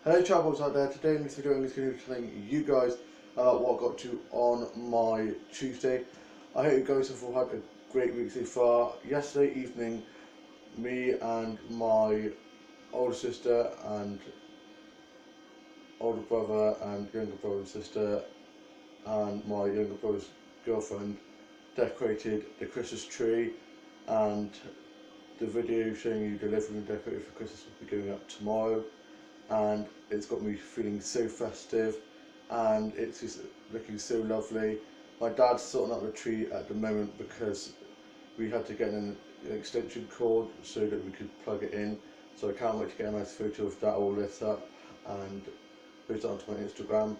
Hello travels out there, today in this video I'm going to be telling you guys what I got to on my Tuesday. I hope you guys have all had a great week so far. Yesterday evening, me and my older sister and older brother and younger brother and sister and my younger brother's girlfriend decorated the Christmas tree, and the video showing you delivering the decorated for Christmas will be going up tomorrow, and it's got me feeling so festive and it's just looking so lovely. My dad's sorting out the tree at the moment because we had to get an extension cord so that we could plug it in, so I can't wait to get a nice photo of that all lit up and post it onto my Instagram.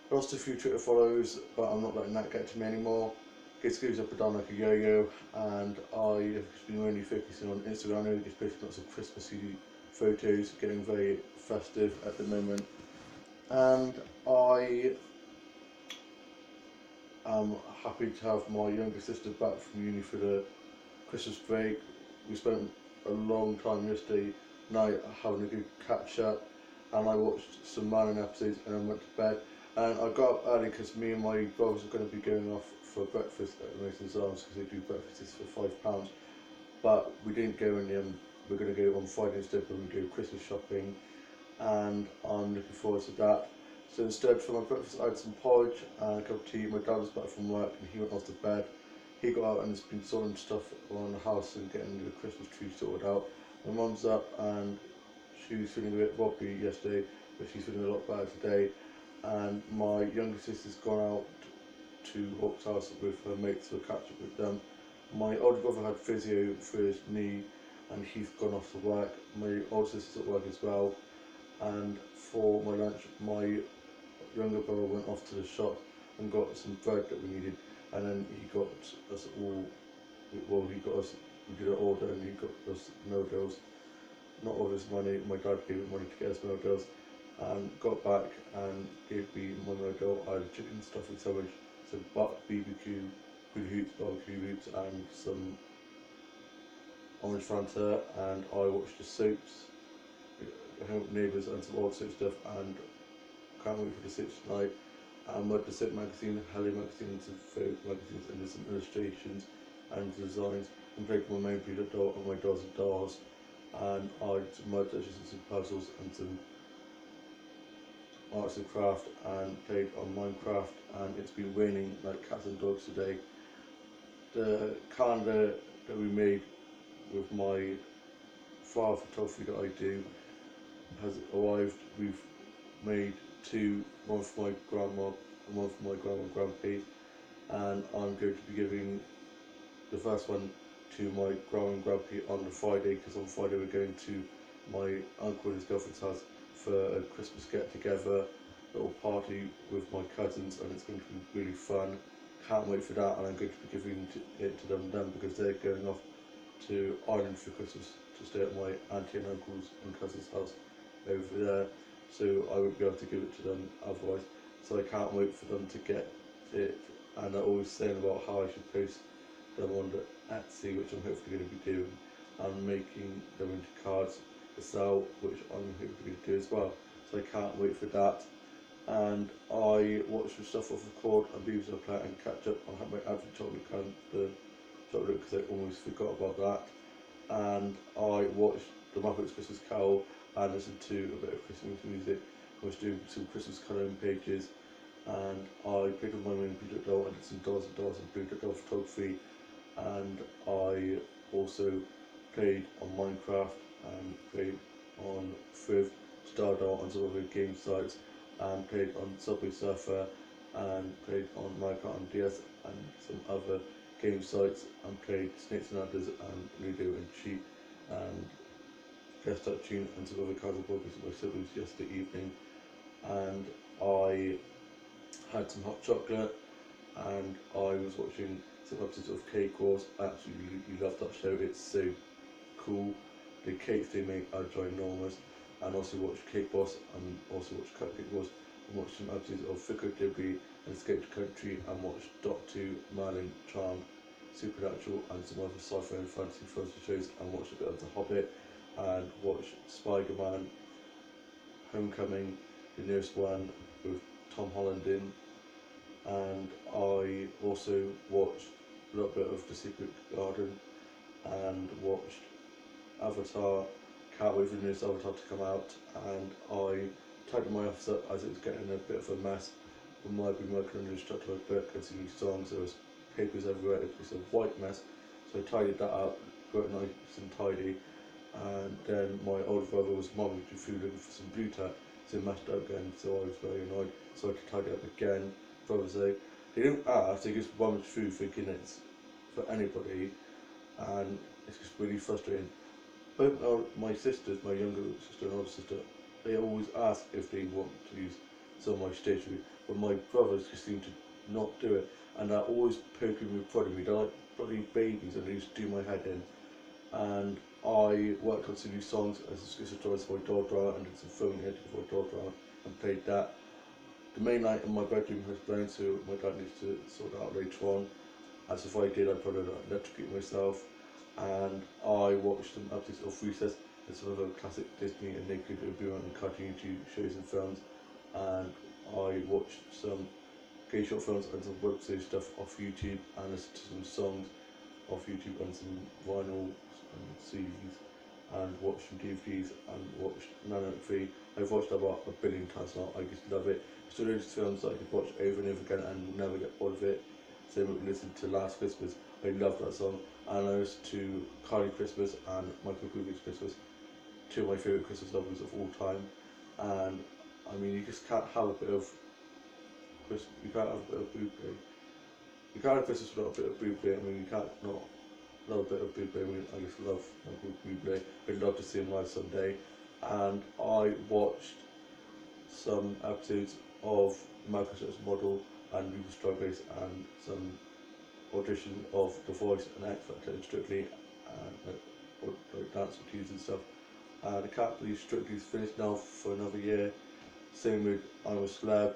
I lost a few Twitter followers, but I'm not letting that get to me anymore. It goes up and down like a yo-yo, and I have been really focusing on Instagram now, just posting lots of Christmassy photos, getting very festive at the moment. And I am happy to have my younger sister back from uni for the Christmas break. We spent a long time yesterday night having a good catch up, and I watched some Marlin episodes and then went to bed. And I got up early because me and my brothers are going to be going off for breakfast at Mason's Arms because they do breakfasts for £5. But we didn't go in the end. We're going to go on Friday instead when we go Christmas shopping, and I'm looking forward to that. So instead, for my breakfast, I had some porridge and a cup of tea. My dad was back from work and he went off to bed. He got out and has been sorting stuff around the house and getting the Christmas tree sorted out. My mum's up and she was feeling a bit wobbly yesterday, but she's feeling a lot better today. And my younger sister's gone out to Hawk's house with her mates to catch up with them. My older brother had physio for his knee and he's gone off to work. My older sister's at work as well. And for my lunch, my younger brother went off to the shop and got some bread that we needed, and then he got us all, well, he got us, we did an order and he got us meal deals, not all of his money. My dad gave him money to get us meal deals, and got back and gave me my meal deal. I had a chicken stuffing sandwich, some BBQ, good hoops, barbecue hoops, and some orange Fanta, and I watched the soaps, Neighbours and some old soap stuff, and can't wait for the soaps tonight. And read the soap magazine, Hello magazine, and some photo magazines, and there's some illustrations and designs, and played with my main Peter doll and my dolls and dolls, and I did some mud dishes and some puzzles and some arts and craft, and played on Minecraft. And it's been raining like cats and dogs today. The calendar that we made with my flower photography that I do has arrived. We've made two, one for my grandma and one for my grandma and grandpa, and I'm going to be giving the first one to my grandma and grandpa on the Friday, because on Friday we're going to my uncle and his girlfriend's house for a Christmas get together, little party with my cousins, and it's going to be really fun. Can't wait for that, and I'm going to be giving it to them then because they're going off to Ireland for Christmas to stay at my auntie and uncle's and cousin's house over there, so I won't be able to give it to them otherwise. So I can't wait for them to get it, and they're always saying about how I should post them on the Etsy, which I'm hopefully going to be doing, and making them into cards to sell, which I'm hopefully going to do as well. So I can't wait for that. And I watched some stuff off record and BBC Play and catch up. I had my average chocolate can, the chocolate, because I almost forgot about that. And I watched the Muppets Christmas Carol and listened to a bit of Christmas music. I was doing some Christmas colouring pages, and I played with my main Blue doll and did some dolls and dolls and Blue doll photography, and I also played on Minecraft and played on Thriv, Stardoll and some other game sites, and played on Subway Surfer and played on Minecraft on DS and some other game sites, and played Snakes and Ladders and Ludo and Cheat and Guest Tune and some other cards and board games with my siblings yesterday evening. And I had some hot chocolate, and I was watching some episodes of Cake Wars. I absolutely love that show, it's so cool. The cakes they make are ginormous. And also watched Cake Boss and also watched Cupcake Wars, and watched some episodes of Fickle Dibby and Escape the Country, and watched Doctor Who, Merlin, Charmed, Supernatural and some other sci-fi and fantasy films and shows, and watched a bit of The Hobbit and watched Spider-Man Homecoming, the newest one with Tom Holland in, and I also watched a little bit of The Secret Garden and watched Avatar. Can't wait for the newest Avatar to come out, and I tidied my office up as it was getting a bit of a mess. I've been working on a new structural book and some new songs. There was papers everywhere. It was a white mess, so I tidied that up, got it nice and tidy. And then my older brother was momming through looking for some blue tack, so he messed up again. So I was very annoyed. So I had to tidy up again. Brother say they don't ask; they just rummage through thinking it's for anybody, and it's just really frustrating. Both my sisters, my younger sister and older sister, they always ask if they want to use some of my stationery, but my brothers just seem to not do it, and they're always poking me, prodding me. They're like bloody babies, and they just do my head in. And I worked on some new songs as a scripture for my daughter and did some filming editing for my daughter and played that. The main light in my bedroom has blown, so my dad needs to sort it out later on. As if I did, I'd probably electrocute myself. And I watched some episodes of Recess, it's sort of a classic Disney and Naked Obi-Wan and cartoon shows and films. And I watched some gay short films and some web series stuff off YouTube and listened to some songs off YouTube and some vinyl and CDs and watched some DVDs and watched Nano McPhee. I've watched about a billion times now. I just love it. It's one of those films that I could watch over and over again and never get bored of it. Same with listening to Last Christmas. I love that song. And I listened to Carly Christmas and Michael Bublé's Christmas, two of my favourite Christmas albums of all time. And I mean, you just can't have a bit of Christmas. You can't have a bit of Bublé. You can't have Christmas without a bit of Bublé. I mean, you can't not love a bit of Bublé. I mean, I just love Michael Bublé. I'd love to see him live someday. And I watched some episodes of Microsoft's Model and RuPaul's Drag Race and some audition of The Voice and X Factor and Strictly and like dance routines and stuff. And I can't believe Strictly's finished now for another year. Same with I'm a Celeb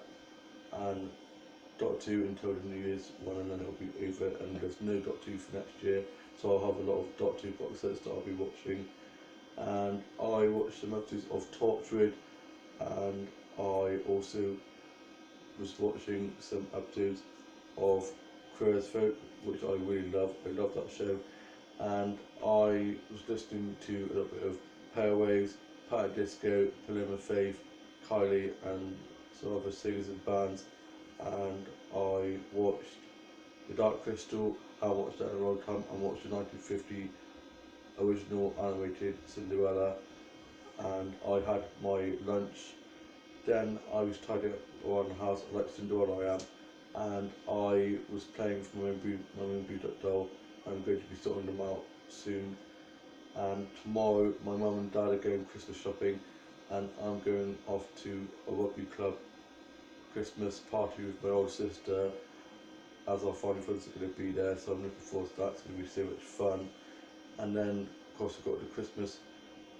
and Doctor 2 until the New Year's one, and then it'll be over, and there's no Doctor 2 for next year, so I'll have a lot of Doctor 2 box sets that I'll be watching. And I watched some episodes of Torchwood, and I also was watching some episodes of Queer as Folk, which I really love. I love that show. And I was listening to a little bit of Pale Waves, Panic Disco, Paloma Faith, Kylie, and some other singers and bands. And I watched The Dark Crystal. I watched that in a long time. I watched the 1950 original animated Cinderella, and I had my lunch. Then I was tidying up around the house like Cinderella I am, and I was playing with my own Blue doll. I'm going to be sorting them out soon. And tomorrow my mum and dad are going Christmas shopping, and I'm going off to a rugby club Christmas party with my older sister, as our family friends are going to be there, so I'm looking forward to that. It's going to be so much fun. And then of course we've got the Christmas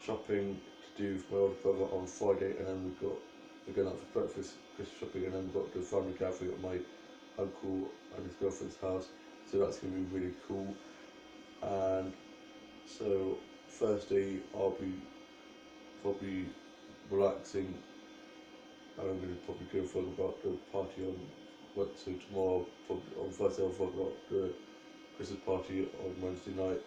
shopping to do with my older brother on Friday, and then we're going out for breakfast, Christmas shopping, and then we've got the family gathering at my uncle and his girlfriend's house, so that's going to be really cool. And so Thursday I'll be probably relaxing, and I'm going to probably go and talk about the party on so tomorrow, probably on Thursday I'll talk about the Christmas party on Wednesday night.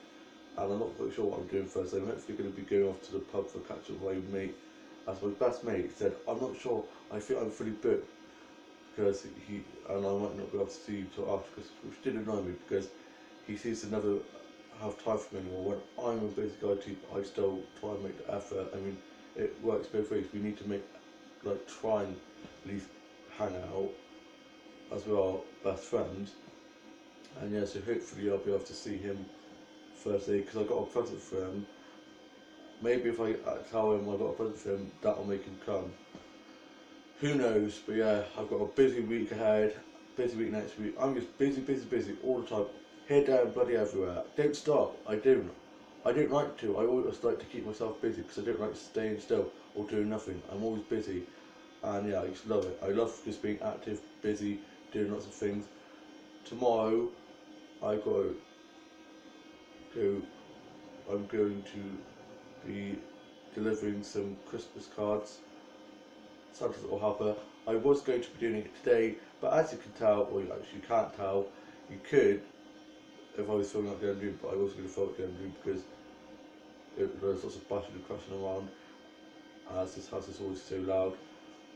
And I'm not quite sure what I'm doing Thursday. I'm actually going to be going off to the pub for catch up with my mate. As my best mate said, I'm not sure, I think I'm fully booked, because and I might not be able to see you till after Christmas, which did annoy me because he seems to never have time for me anymore. When I'm a busy guy too, I still try and make the effort. I mean, it works both ways. We need to try and at least hang out as we are best friends. And yeah, so hopefully I'll be able to see him Thursday, because I got a present for him. Maybe if I tell him I got a present for him, that'll make him come. Who knows? But yeah, I've got a busy week ahead, busy week next week. I'm just busy all the time. Here, there, and bloody everywhere. Don't stop. I don't like to. I always like to keep myself busy because I don't like staying still or doing nothing. I'm always busy. And yeah, I just love it. I love just being active, busy, doing lots of things. Tomorrow, I'm going to be delivering some Christmas cards Santa's Little Helper. I was going to be doing it today, but as you can tell, or you actually can't tell, you could if I was filming up the end room, but I was going to film at the end room because there was lots of bashing and crashing around, as this house is always so loud.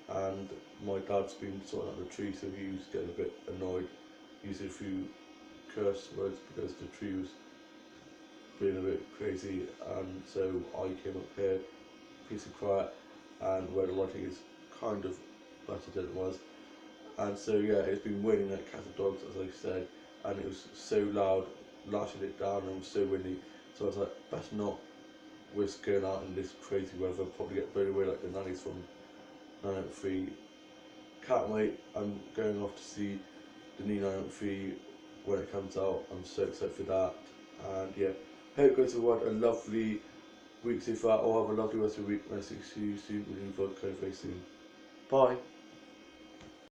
And my dad's been sorting out the tree, so he was getting a bit annoyed, using a few curse words because the tree was being a bit crazy. And so I came up here, peace and quiet, and where the lighting is kind of better than it was. And so yeah, it's been raining like cats and dogs, as I said, and it was so loud, lashing it down, and it was so windy. So I was like, best not risk going out in this crazy weather, probably get blown away like the nannies from 903. Can't wait. I'm going off to see the new 903 when it comes out. I'm so excited for that. And yeah, hope you guys have had a lovely week so far. I'll have a lovely rest of the week. I'll see you soon with a new vlog very soon. Bye.